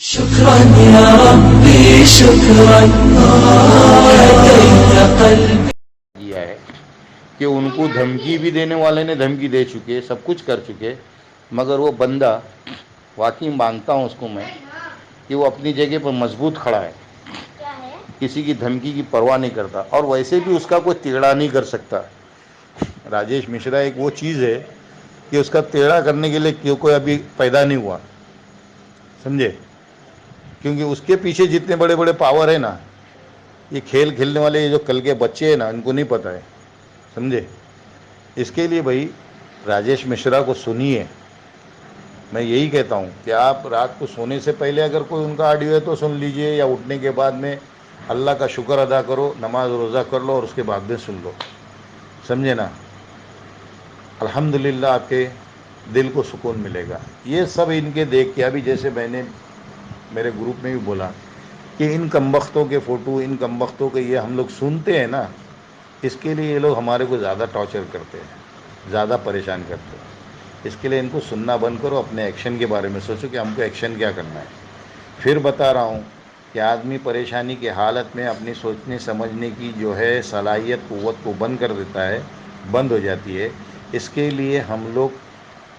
شكرا يا ربي شكرا هديت قلبي کیا ہے کہ ان کو دھمکی بھی دینے والے نے دھمکی دے چکے، سب کچھ کر چکے، مگر وہ بندہ واقعی مانگتا ہوں اس کو میں کہ وہ اپنی جگہ پر مضبوط کھڑا ہے، کسی کی دھمکی کی پرواہ نہیں کرتا، اور ویسے بھی اس کا کوئی تیڑا نہیں کر سکتا۔ راجیش مشرا ایک وہ چیز ہے کہ اس کا تیڑا کرنے کے لیے کوئی ابھی پیدا نہیں ہوا، سمجھے؟ کیونکہ اس کے پیچھے جتنے بڑے بڑے پاور ہیں نا، یہ کھیل کھیلنے والے یہ جو کل کے بچے ہیں نا، ان کو نہیں پتہ ہے، سمجھے؟ اس کے لیے بھائی راجیش مشرا کو سنیے، میں یہی کہتا ہوں کہ آپ رات کو سونے سے پہلے اگر کوئی ان کا آڈیو ہے تو سن لیجئے، یا اٹھنے کے بعد میں اللہ کا شکر ادا کرو، نماز روزہ کر لو اور اس کے بعد میں سن لو، سمجھے نا؟ الحمدللہ آپ کے دل کو سکون ملے گا۔ یہ سب ان کے دیکھ کے، ابھی جیسے میں نے میرے گروپ میں بھی بولا کہ ان کمبختوں کے فوٹو، ان کمبختوں کے یہ ہم لوگ سنتے ہیں نا، اس کے لیے یہ لوگ ہمارے کو زیادہ ٹارچر کرتے ہیں، زیادہ پریشان کرتے ہیں۔ اس کے لیے ان کو سننا بند کرو، اپنے ایکشن کے بارے میں سوچو کہ ہم کو ایکشن کیا کرنا ہے۔ پھر بتا رہا ہوں کہ آدمی پریشانی کی حالت میں اپنی سوچنے سمجھنے کی جو ہے صلاحیت، قوت کو بند کر دیتا ہے، بند ہو جاتی ہے۔ اس کے لیے ہم لوگ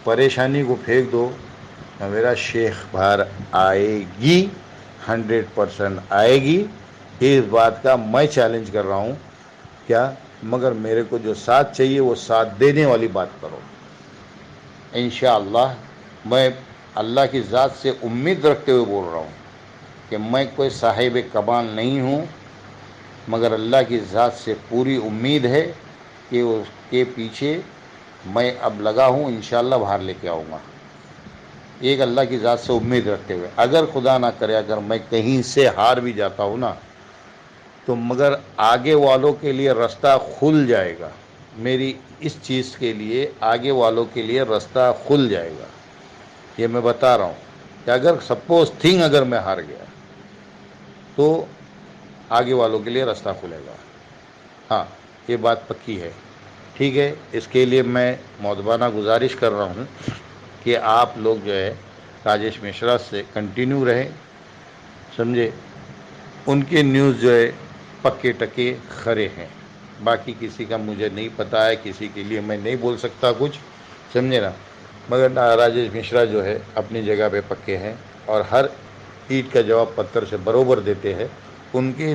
پریشانی کو پھینک دو، میرا شیخ بھار آئے گی، 100% آئے گی، اس بات کا میں چیلنج کر رہا ہوں۔ کیا؟ مگر میرے کو جو ساتھ چاہیے وہ ساتھ دینے والی بات کرو۔ انشاءاللہ میں اللہ کی ذات سے امید رکھتے ہوئے بول رہا ہوں کہ میں کوئی صاحب کمال نہیں ہوں، مگر اللہ کی ذات سے پوری امید ہے کہ اس کے پیچھے میں اب لگا ہوں، انشاءاللہ باہر لے کے آؤں گا، ایک اللہ کی ذات سے امید رکھتے ہوئے۔ اگر خدا نہ کرے اگر میں کہیں سے ہار بھی جاتا ہوں نا، تو مگر آگے والوں کے لیے رستہ کھل جائے گا، میری اس چیز کے لیے آگے والوں کے لیے رستہ کھل جائے گا۔ یہ میں بتا رہا ہوں کہ اگر سپوز تھنگ اگر میں ہار گیا تو آگے والوں کے لیے رستہ کھلے گا، ہاں یہ بات پکی ہے، ٹھیک ہے؟ اس کے لیے میں مؤدبانہ گزارش کر رہا ہوں کہ آپ لوگ جو ہے راجیش مشرا سے کنٹینیو رہیں، سمجھے؟ ان کے نیوز جو ہے پکے ٹکے کھرے ہیں، باقی کسی کا مجھے نہیں پتہ ہے، کسی کے لیے میں نہیں بول سکتا کچھ، سمجھے نا؟ مگر راجیش مشرا جو ہے اپنی جگہ پہ پکے ہیں، اور ہر اینٹ کا جواب پتھر سے برابر دیتے ہیں۔ ان کے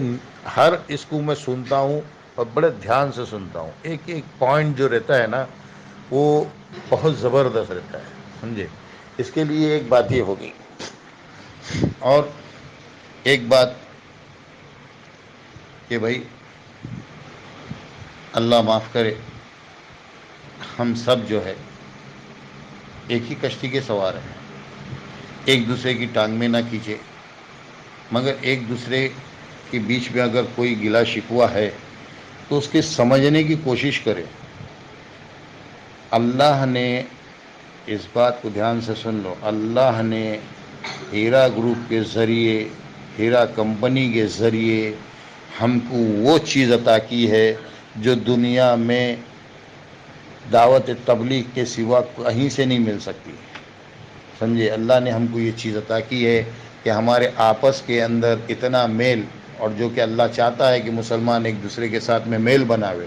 ہر اس کو میں سنتا ہوں اور بڑے دھیان سے سنتا ہوں، ایک ایک پوائنٹ جو رہتا ہے نا وہ بہت زبردست رہتا ہے، سمجھے؟ اس کے لیے ایک بات یہ ہوگی، اور ایک بات کہ بھائی اللہ معاف کرے، ہم سب جو ہے ایک ہی کشتی کے سوار ہیں، ایک دوسرے کی ٹانگ میں نہ کھینچے، مگر ایک دوسرے کے بیچ میں اگر کوئی گلا شکوہ ہے تو اس کے سمجھنے کی کوشش کرے۔ اللہ نے، اس بات کو دھیان سے سن لو، اللہ نے ہیرا گروپ کے ذریعے، ہیرا کمپنی کے ذریعے ہم کو وہ چیز عطا کی ہے جو دنیا میں دعوت تبلیغ کے سوا کہیں سے نہیں مل سکتی، سمجھے؟ اللہ نے ہم کو یہ چیز عطا کی ہے کہ ہمارے آپس کے اندر اتنا میل، اور جو کہ اللہ چاہتا ہے کہ مسلمان ایک دوسرے کے ساتھ میں میل بناوے،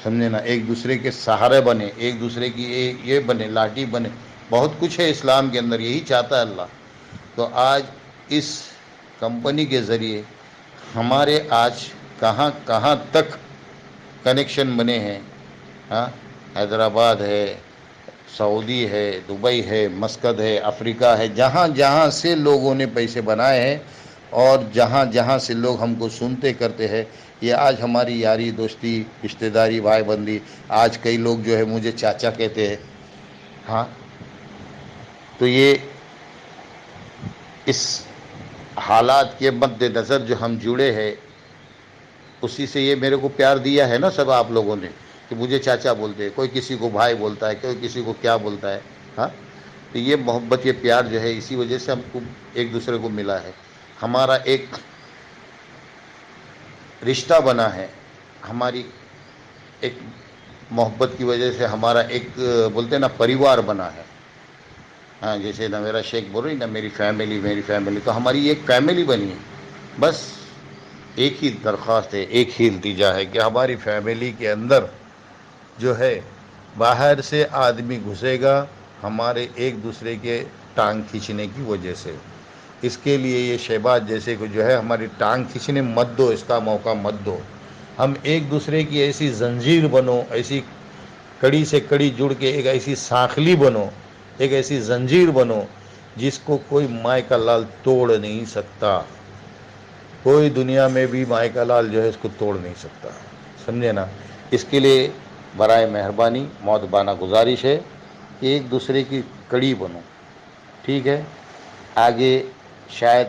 سمجھے نا؟ ایک دوسرے کے سہارے بنے، ایک دوسرے کی یہ بنے، لاٹھی بنے، بہت کچھ ہے اسلام کے اندر، یہی چاہتا ہے اللہ۔ تو آج اس کمپنی کے ذریعے ہمارے آج کہاں کہاں تک کنیکشن بنے ہیں، ہاں؟ حیدرآباد ہے، سعودی ہے، دبئی ہے، مسقط ہے، افریقہ ہے، جہاں جہاں سے لوگوں نے پیسے بنائے ہیں، اور جہاں جہاں سے لوگ ہم کو سنتے کرتے ہیں، یہ آج ہماری یاری دوستی رشتہ داری بھائی بندی، آج کئی لوگ جو ہے مجھے چاچا کہتے ہیں، ہاں؟ تو یہ اس حالات کے مد نظر جو ہم جڑے ہیں، اسی سے یہ میرے کو پیار دیا ہے نا سب آپ لوگوں نے، کہ مجھے چاچا بولتے ہیں، کوئی کسی کو بھائی بولتا ہے، کوئی کسی کو کیا بولتا ہے، ہاں؟ تو یہ محبت، یہ پیار جو ہے اسی وجہ سے ہم کو ایک دوسرے کو ملا ہے، ہمارا ایک رشتہ بنا ہے، ہماری ایک محبت کی وجہ سے ہمارا ایک بولتے ہیں نا پریوار بنا ہے۔ ہاں جیسے نہ میرا شیخ بول رہی نہ میری فیملی، تو ہماری ایک فیملی بنی ہے، بس ایک ہی درخواست ہے، ایک ہی التجا ہے کہ ہماری فیملی کے اندر جو ہے باہر سے آدمی گھسے گا ہمارے ایک دوسرے کے ٹانگ کھینچنے کی وجہ سے، اس کے لیے یہ شہباز جیسے کہ جو ہے ہماری ٹانگ کھینچنے مت دو، اس کا موقع مت دو، ہم ایک دوسرے کی ایسی زنجیر بنو، ایسی کڑی سے کڑی جڑ کے ایک ایسی سانخلی بنو، ایک ایسی زنجیر بنو جس کو کوئی مائے کا لال توڑ نہیں سکتا، کوئی دنیا میں بھی مائے کا لال جو ہے اس کو توڑ نہیں سکتا، سمجھے نا؟ اس کے لیے برائے مہربانی مؤدبانہ گزارش ہے کہ ایک دوسرے کی کڑی بنو، ٹھیک ہے؟ آگے شاید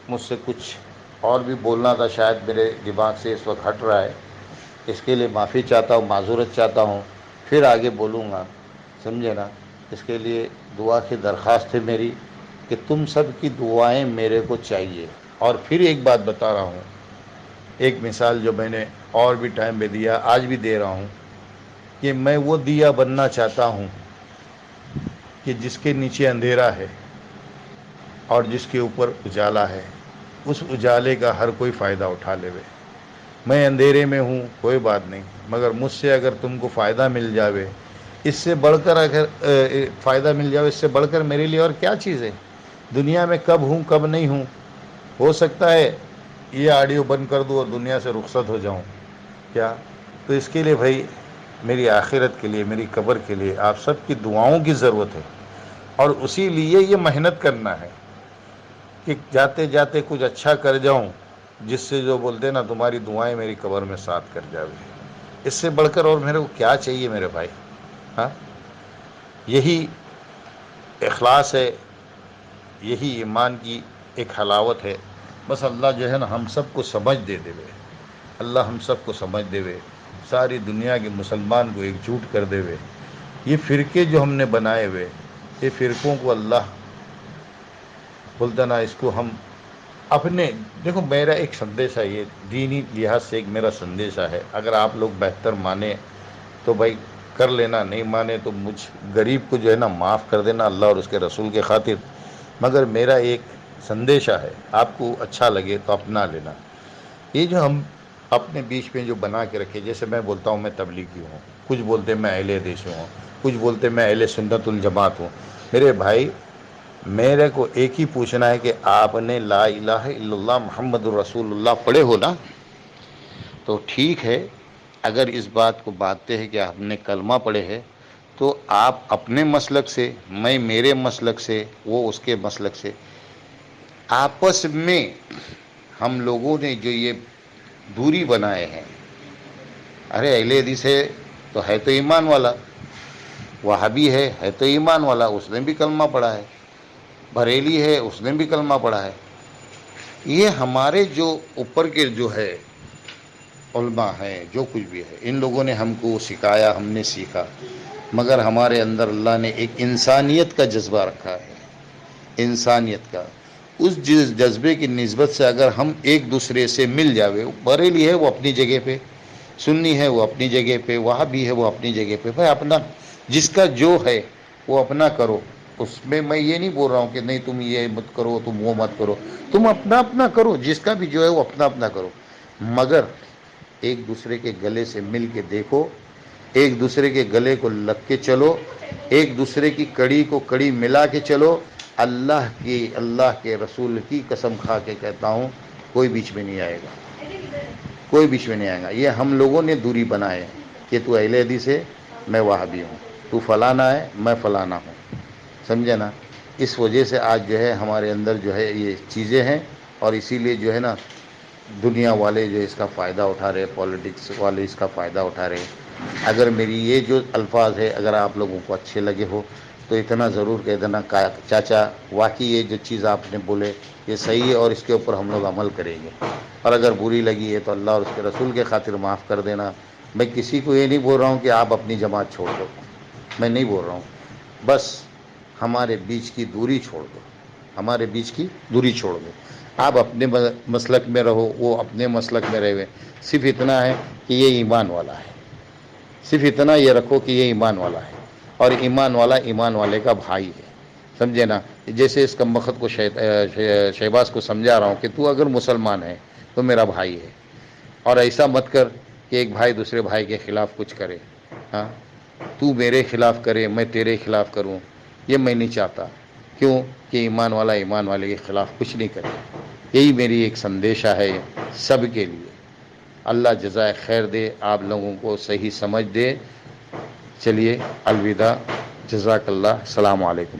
مجھ سے کچھ اور بھی بولنا تھا، شاید میرے دماغ سے اس وقت ہٹ رہا ہے، اس کے لیے معافی چاہتا ہوں، معذورت چاہتا ہوں، پھر آگے بولوں گا، سمجھے نا؟ اس کے لیے دعا کی درخواست ہے میری کہ تم سب کی دعائیں میرے کو چاہیے۔ اور پھر ایک بات بتا رہا ہوں، ایک مثال جو میں نے اور بھی ٹائم پہ دیا، آج بھی دے رہا ہوں، کہ میں وہ دیا بننا چاہتا ہوں کہ جس کے نیچے اندھیرا ہے اور جس کے اوپر اجالا ہے، اس اجالے کا ہر کوئی فائدہ اٹھا لے۔ میں اندھیرے میں ہوں کوئی بات نہیں، مگر مجھ سے اگر تم کو فائدہ مل جاوے، اس سے بڑھ کر اگر فائدہ مل جاوے، اس سے بڑھ کر میرے لیے اور کیا چیز ہے؟ دنیا میں کب ہوں کب نہیں ہوں، ہو سکتا ہے یہ آڈیو بند کر دوں اور دنیا سے رخصت ہو جاؤں، کیا؟ تو اس کے لیے بھائی میری آخرت کے لیے، میری قبر کے لیے آپ سب کی دعاؤں کی ضرورت ہے، اور اسی لیے یہ محنت کرنا ہے کہ جاتے جاتے کچھ اچھا کر جاؤں، جس سے جو بولتے ہیں نا تمہاری دعائیں میری قبر میں ساتھ کر جاوے، اس سے بڑھ کر اور میرے کو کیا چاہیے میرے بھائی؟ ہاں، یہی اخلاص ہے، یہی ایمان کی ایک حلاوت ہے، بس اللہ جو ہے نا ہم سب کو سمجھ دے دے، اللہ ہم سب کو سمجھ دے، ساری دنیا کے مسلمان کو ایک جھوٹ کر دے، یہ فرقے جو ہم نے بنائے ہوئے، یہ فرقوں کو اللہ بولتا نا اس کو ہم اپنے، دیکھو میرا ایک سندیش ہے، یہ دینی لحاظ سے ایک میرا سندیشہ ہے، اگر آپ لوگ بہتر مانے تو بھائی کر لینا، نہیں مانے تو مجھ غریب کو جو ہے نا معاف کر دینا اللہ اور اس کے رسول کے خاطر، مگر میرا ایک سندیشہ ہے، آپ کو اچھا لگے تو اپنا لینا۔ یہ جو ہم اپنے بیچ میں جو بنا کے رکھے، جیسے میں بولتا ہوں میں تبلیغی ہوں، کچھ بولتے میں اہل حدیث ہوں، کچھ بولتے میں اہل سنت الجماعت ہوں، میرے بھائی میرے کو ایک ہی پوچھنا ہے کہ آپ نے لا الہ الا اللہ محمد الرسول اللہ پڑھے ہو نا؟ تو ٹھیک ہے، اگر اس بات کو بانٹتے ہیں کہ آپ نے کلمہ پڑھے ہے، تو آپ اپنے مسلک سے، میں میرے مسلک سے، وہ اس کے مسلک سے، آپس میں ہم لوگوں نے جو یہ دوری بنائے ہیں، ارے اہل حدیث ہے تو ہے تو ایمان والا، وہابی ہے تو ایمان والا، اس نے بھی کلمہ پڑھا ہے، بریلی ہے اس نے بھی کلمہ پڑھا ہے، یہ ہمارے جو اوپر کے جو ہے علماء ہیں، جو کچھ بھی ہے، ان لوگوں نے ہم کو سکھایا، ہم نے سیکھا، مگر ہمارے اندر اللہ نے ایک انسانیت کا جذبہ رکھا ہے، انسانیت کا، اس جذبے کی نسبت سے اگر ہم ایک دوسرے سے مل جاوے، بریلی ہے وہ اپنی جگہ پہ، سنی ہے وہ اپنی جگہ پہ، وہابی ہے وہ اپنی جگہ پہ، بھائی اپنا جس کا جو ہے وہ اپنا کرو، اس میں یہ نہیں بول رہا ہوں کہ نہیں تم یہ مت کرو، تم وہ مت کرو، تم اپنا اپنا کرو، جس کا بھی جو ہے وہ اپنا اپنا کرو، مگر ایک دوسرے کے گلے سے مل کے دیکھو، ایک دوسرے کے گلے کو لگ کے چلو، ایک دوسرے کی کڑی کو کڑی ملا کے چلو، اللہ کے رسول کی قسم کھا کے کہتا ہوں کوئی بیچ میں نہیں آئے گا، کوئی بیچ میں نہیں آئے گا، یہ ہم لوگوں نے دوری بنائے کہ تو اہل حدیث ہے میں وہابی ہوں، تو فلانا ہے میں فلانا ہوں، سمجھے نا؟ اس وجہ سے آج جو ہے ہمارے اندر جو ہے یہ چیزیں ہیں، اور اسی لیے جو ہے نا دنیا والے جو اس کا فائدہ اٹھا رہے، پولیٹکس والے اس کا فائدہ اٹھا رہے۔ اگر میری یہ جو الفاظ ہے اگر آپ لوگوں کو اچھے لگے ہو تو اتنا ضرور کہہ دینا چاچا واقعی یہ جو چیز آپ نے بولے یہ صحیح ہے اور اس کے اوپر ہم لوگ عمل کریں گے، اور اگر بری لگی ہے تو اللہ اور اس کے رسول کے خاطر معاف کر دینا۔ میں کسی کو یہ نہیں بول رہا ہوں کہ آپ اپنی جماعت چھوڑ دو، میں نہیں بول رہا ہوں، بس ہمارے بیچ کی دوری چھوڑ دو، ہمارے بیچ کی دوری چھوڑ دو، آپ اپنے مسلک میں رہو، وہ اپنے مسلک میں رہے، صرف اتنا ہے کہ یہ ایمان والا ہے، صرف اتنا یہ رکھو کہ یہ ایمان والا ہے، اور ایمان والا ایمان والے کا بھائی ہے، سمجھے نا؟ جیسے اس کمبخت کو شہباز کو سمجھا رہا ہوں کہ تو اگر مسلمان ہے تو میرا بھائی ہے، اور ایسا مت کر کہ ایک بھائی دوسرے بھائی کے خلاف کچھ کرے، ہاں تو میرے خلاف کرے میں تیرے خلاف کروں، یہ میں نہیں چاہتا۔ کیوں کہ ایمان والا ایمان والے کے خلاف کچھ نہیں کرے۔ یہی میری ایک سندیشہ ہے سب کے لیے۔ اللہ جزائے خیر دے، آپ لوگوں کو صحیح سمجھ دے۔ چلیے الوداع، جزاک اللہ، السلام علیکم۔